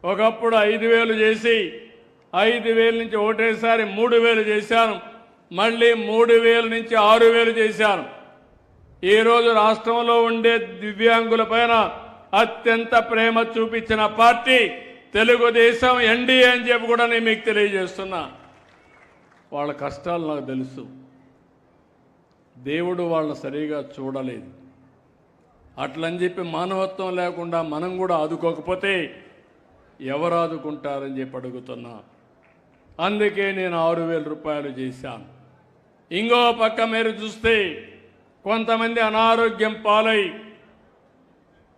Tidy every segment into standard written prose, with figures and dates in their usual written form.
ఒకప్పుడు 5,000 చేసి 5,000 నుంచి ఒకటేసారి 3,000 చేశాను. మళ్ళీ 3,000 నుంచి 6,000 చేశాను. ఈరోజు రాష్ట్రంలో ఉండే దివ్యాంగులపైన అత్యంత ప్రేమ చూపించిన పార్టీ తెలుగుదేశం ఎన్డీఏ అని చెప్పి కూడా నేను మీకు తెలియజేస్తున్నా. వాళ్ళ కష్టాలు నాకు తెలుసు. దేవుడు వాళ్ళని సరిగా చూడలేదు. అట్లని చెప్పి మానవత్వం లేకుండా మనం కూడా ఆదుకోకపోతే ఎవరు ఆదుకుంటారని చెప్పి అడుగుతున్నా. అందుకే నేను 6,000 రూపాయలు చేశాను. ఇంకో పక్క మీరు చూస్తే కొంతమంది అనారోగ్యం పాలై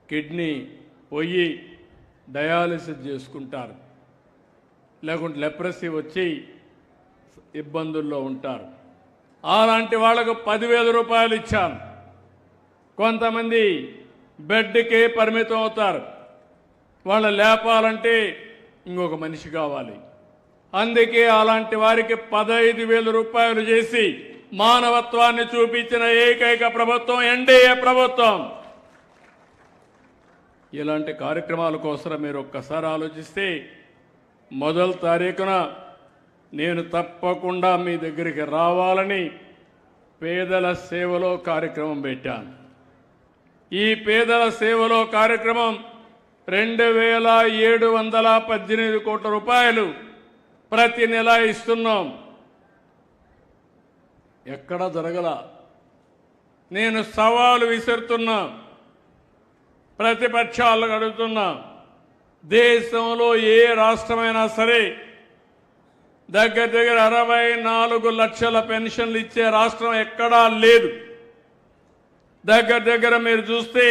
కిడ్నీ పోయి డయాలిసిస్ చేసుకుంటారు, లేకుంటే లెప్రసీ వచ్చి ఇబ్బందుల్లో ఉంటారు. అలాంటి వాళ్లకు 10,000 రూపాయలు ఇచ్చాను. కొంతమంది బెడ్కే పరిమితం అవుతారు. వాళ్ళ లేపాలంటే ఇంకొక మనిషి కావాలి. అందుకే అలాంటి వారికి 15,000 రూపాయలు చేసి మానవత్వాన్ని చూపించిన ఏకైక ప్రభుత్వం ఎన్డీఏ ప్రభుత్వం. ఇలాంటి కార్యక్రమాల కోసం మీరు ఒక్కసారి ఆలోచిస్తే మొదటి తారీఖున నేను తప్పకుండా మీ దగ్గరికి రావాలని పేదల సేవలో కార్యక్రమం పెట్టాను. ఈ పేదల సేవలో కార్యక్రమం 2,718 కోట్ల రూపాయలు ప్రతి నెల ఇస్తున్నాం. ఎక్కడ జరగల. నేను సవాలు విసురుతున్నా, ప్రతిపక్షాలకు అడుగుతున్నా, దేశంలో ఏ రాష్ట్రమైనా సరే దగ్గర 64 లక్షల పెన్షన్లు ఇచ్చే రాష్ట్రం ఎక్కడా లేదు. దగ్గర మీరు చూస్తే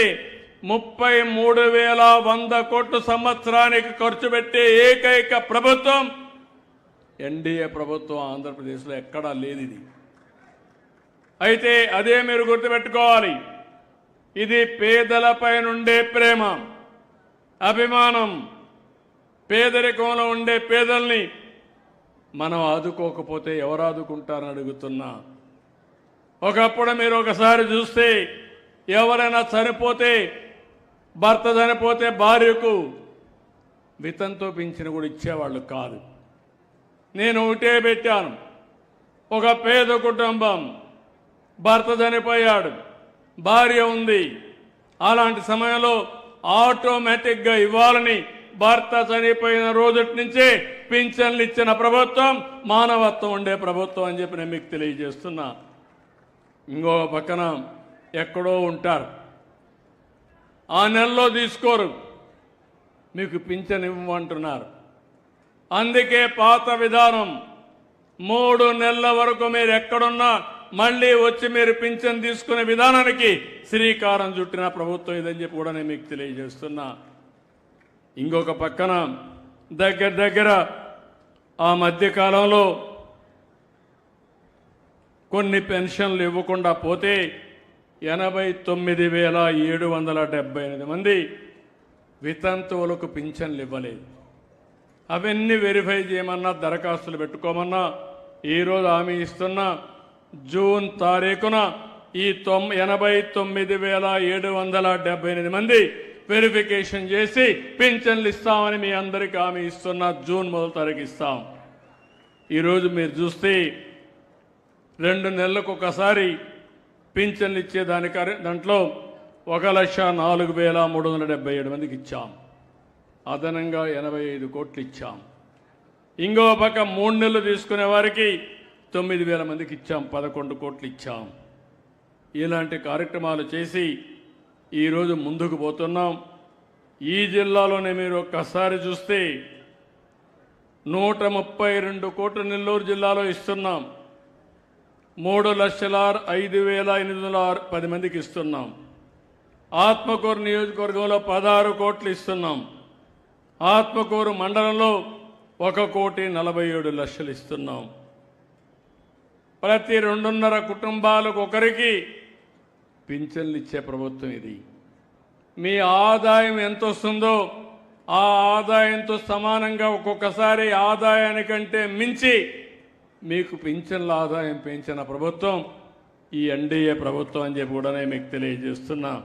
33,100 కోట్లు సంవత్సరానికి ఖర్చు పెట్టే ఏకైక ప్రభుత్వం ఎన్డీఏ ప్రభుత్వం ఆంధ్రప్రదేశ్లో ఎక్కడా లేదు. ఇది అయితే అదే మీరు గుర్తుపెట్టుకోవాలి. ఇది పేదలపై నుండే ప్రేమ, అభిమానం. పేదరికంలో ఉండే పేదల్ని మనం ఆదుకోకపోతే ఎవరు ఆదుకుంటారని అడుగుతున్నా. ఒకప్పుడు మీరు ఒకసారి చూస్తే ఎవరైనా చనిపోతే, భర్త చనిపోతే భార్యకు వితంతు పింఛను కూడా ఇచ్చేవాళ్ళు కాదు. నేను ఒకటే పెట్టాను. ఒక పేద కుటుంబం, భర్త చనిపోయాడు, భార్య ఉంది. అలాంటి సమయంలో ఆటోమేటిక్గా ఇవ్వాలని భర్త చనిపోయిన రోజు నుంచే పింఛన్లు ఇచ్చిన ప్రభుత్వం మానవత్వం ఉండే ప్రభుత్వం అని చెప్పి నేను మీకు తెలియజేస్తున్నా. ఇంకో పక్కన ఎక్కడో ఉంటారు, ఆ నెలలో తీసుకోరు, మీకు పింఛన్ ఇవ్వమంటున్నారు. అందుకే పాత విధానం 3 నెలల వరకు మీరు ఎక్కడున్నా మళ్ళీ వచ్చి మీరు పింఛన్ తీసుకునే విధానానికి శ్రీకారం చుట్టిన ప్రభుత్వం ఇదని చెప్పి కూడా నేను మీకు తెలియజేస్తున్నా. ఇంకొక పక్కన దగ్గర ఆ మధ్యకాలంలో కొన్ని పెన్షన్లు ఇవ్వకుండా పోతే 89,778 మంది వితంతువులకు పింఛన్లు ఇవ్వలేదు. అవన్నీ వెరిఫై చేయమన్నా, దరఖాస్తులు పెట్టుకోమన్నా ఈరోజు హామీ ఇస్తున్నా. జూన్ తారీఖున ఈ 89,778 మంది వెరిఫికేషన్ చేసి పింఛన్లు ఇస్తామని మీ అందరికీ హామీ ఇస్తున్నా. జూన్ 1వ తారీఖు ఇస్తాం. ఈరోజు మీరు చూస్తే 2 నెలలకు ఒకసారి పింఛన్లు ఇచ్చే దాంట్లో 1,04,377 మందికి ఇచ్చాం. అదనంగా 85 కోట్లు ఇచ్చాం. ఇంకో పక్క 3 నెలలు తీసుకునే వారికి 9,000 మందికి ఇచ్చాం. 11 కోట్లు ఇచ్చాం. ఇలాంటి కార్యక్రమాలు చేసి ఈరోజు ముందుకు పోతున్నాం. ఈ జిల్లాలోనే మీరు ఒక్కసారి చూస్తే 132 కోట్లు నెల్లూరు జిల్లాలో ఇస్తున్నాం. 3,05,810 మందికి ఇస్తున్నాం. ఆత్మకూరు నియోజకవర్గంలో 16 కోట్లు ఇస్తున్నాం. ఆత్మకూరు మండలంలో 1,47,00,000 ఇస్తున్నాం. ప్రతి 2.5 కుటుంబాలకు ఒకరికి పింఛన్లు ఇచ్చే ప్రభుత్వం ఇది. మీ ఆదాయం ఎంత వస్తుందో ఆ ఆదాయంతో సమానంగా ఒక్కొక్కసారి ఆదాయానికంటే మించి మీకు పింఛన్ల ఆదాయం పెంచిన ప్రభుత్వం ఈ ఎన్డీఏ ప్రభుత్వం అని చెప్పి కూడా నేను మీకు తెలియజేస్తున్నా.